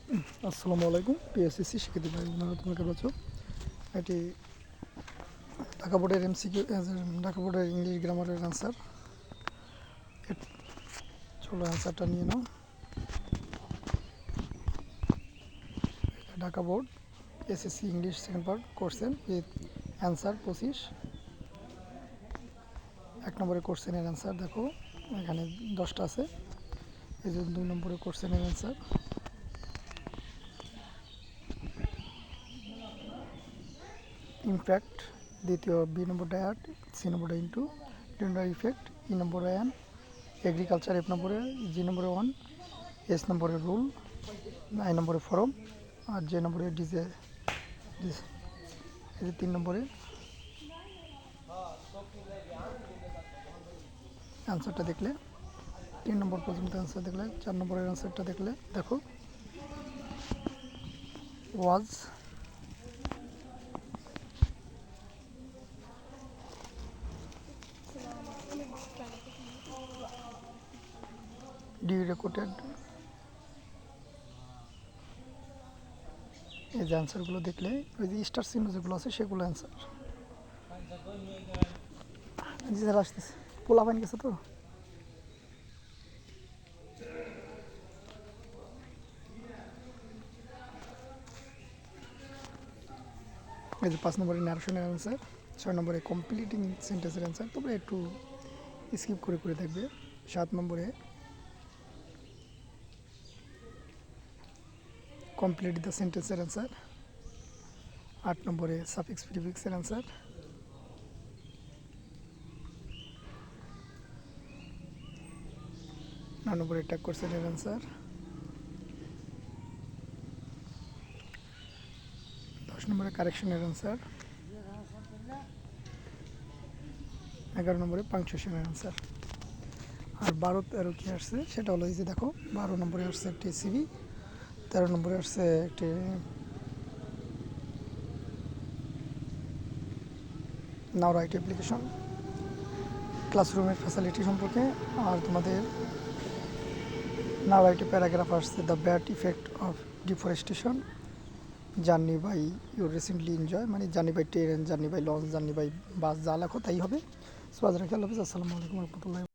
আসসালামু আলাইকুম পিএসসিসি শিক্ষার্থী ভাই বোনেরা, তোমরা কেমন আছো? এটি ঢাকা বোর্ডের এমসিকিউ, ঢাকা বোর্ডের ইংলিশ গ্রামারের অ্যান্সার। চলো অ্যান্সারটা নিয়ে নাও। Dhaka board SSC English second part question with answer 25। 1 নম্বরের কোশ্চেনের অ্যান্সার দেখো, এখানে 10টা আছে। এই যে 2 নম্বরের কোশ্চেনের অ্যান্সার, ইমপ্যাক্ট দ্বিতীয়, বি নম্বরটা অ্যাড, সি নম্বরটা ইন্টু, ডি নম্বর ইফেক্ট, ই নম্বরে অ্যান, এগ্রিকালচার এফ নম্বরে, জি নম্বরে 1, এস নম্বরে রুল, 9 নম্বরে ফরম, আর যে নম্বরে ডিজে। এই যে 3 নম্বরে অ্যান্সারটা দেখলে, 3 নম্বর পর্যন্ত অ্যান্সার দেখলে, 4 নম্বরের অ্যান্সারটা দেখলে দেখো, ওয়াজ ডি রেকর্ডেড। এই যে অ্যান্সারগুলো দেখলে, ওই যে স্টার চিহ্ন যেগুলো আছে সেগুলো অ্যান্সার। জি স্যার আসতেছে, পোলা পাইন গেছে তো। এই যে 5 নম্বরে ন্যারেশনের অ্যান্সার, 6 নম্বরে কমপ্লিটিং সেন্টেন্সের অ্যান্সার, তোমরা একটু স্কিপ করে করে দেখবে। 7 নম্বরে কমপ্লিট দ্য সেন্টেন্সের অ্যান্সার, 8 নম্বরে সাফিক্স প্রিফিক্সের অ্যান্সার, 9 নম্বরে ট্যাগ কোশ্চেনের অ্যান্সার, 10 নম্বরে কারেকশনের অ্যান্সার, 11 নম্বরে পাংচুয়েশনের অ্যান্সার। আর 12 13 কি আসছে সেটা হলো, এই যে দেখো 12 নম্বরে আসছে একটি সিভি, 13 নম্বরে আসছে একটি নাও রাইট অ্যাপ্লিকেশন, ক্লাসরুমের ফ্যাসিলিটি সম্পর্কে। আর তোমাদের নাও রাইট প্যারাগ্রাফ আসছে the bad effect of deforestation, journey by you recently enjoy, মানে journey by train, journey by launch, journey by bus, যা লেখো তাই হবে। সো আজ রাখি, আল্লাহ হাফিজ, আসসালামু আলাইকুম রহমতুল্লাহ।